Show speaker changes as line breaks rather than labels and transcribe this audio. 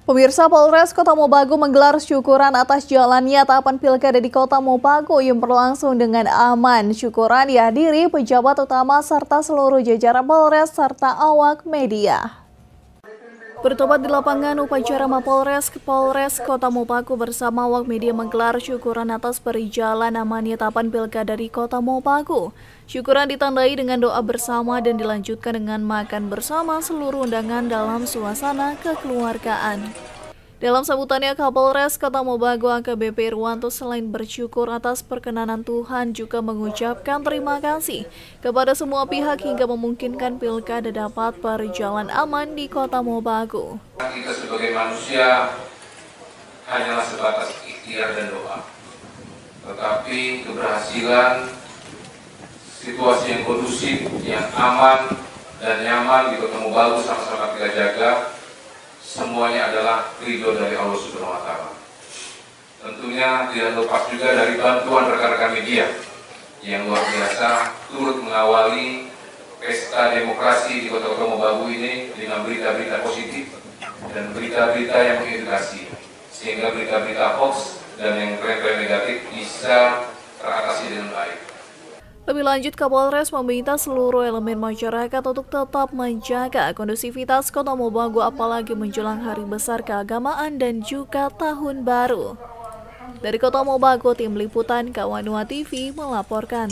Pemirsa, Polres Kota Mobagu menggelar syukuran atas jalannya tahapan pilkada di Kota Mobagu yang berlangsung dengan aman. Syukuran dihadiri pejabat utama serta seluruh jajaran Polres serta awak media. Bertempat di lapangan upacara Mapolres Kota Mobagu bersama awak media menggelar syukuran atas berjalan amannya tahapan pilkada di Kota Mobagu. Syukuran ditandai dengan doa bersama dan dilanjutkan dengan makan bersama seluruh undangan dalam suasana kekeluargaan. Dalam sambutannya, Kapolres Kota Mobagu AKBP Irwanto selain bersyukur atas perkenanan Tuhan juga mengucapkan terima kasih kepada semua pihak hingga memungkinkan pilkada dapat berjalan aman di Kota Mobagu.
Kita sebagai manusia hanyalah sebatas ikhtiar dan doa. Tetapi keberhasilan situasi yang kondusif, yang aman dan nyaman di Kota Mobagu sama-sama kita jaga. Semuanya adalah ridho dari Allah Subhanahu wa Ta'ala. Tentunya tidak lepas juga dari bantuan rekan-rekan media yang luar biasa turut mengawali pesta demokrasi di Kota Mobagu ini dengan berita-berita positif dan berita-berita yang mengedukasi, sehingga berita-berita hoax dan yang keren-keren negatif bisa teratasi dengan baik.
Lebih lanjut, Kapolres meminta seluruh elemen masyarakat untuk tetap menjaga kondusivitas Kota Mobagu apalagi menjelang hari besar keagamaan dan juga tahun baru. Dari Kota Mobagu, tim liputan Kawanua TV melaporkan.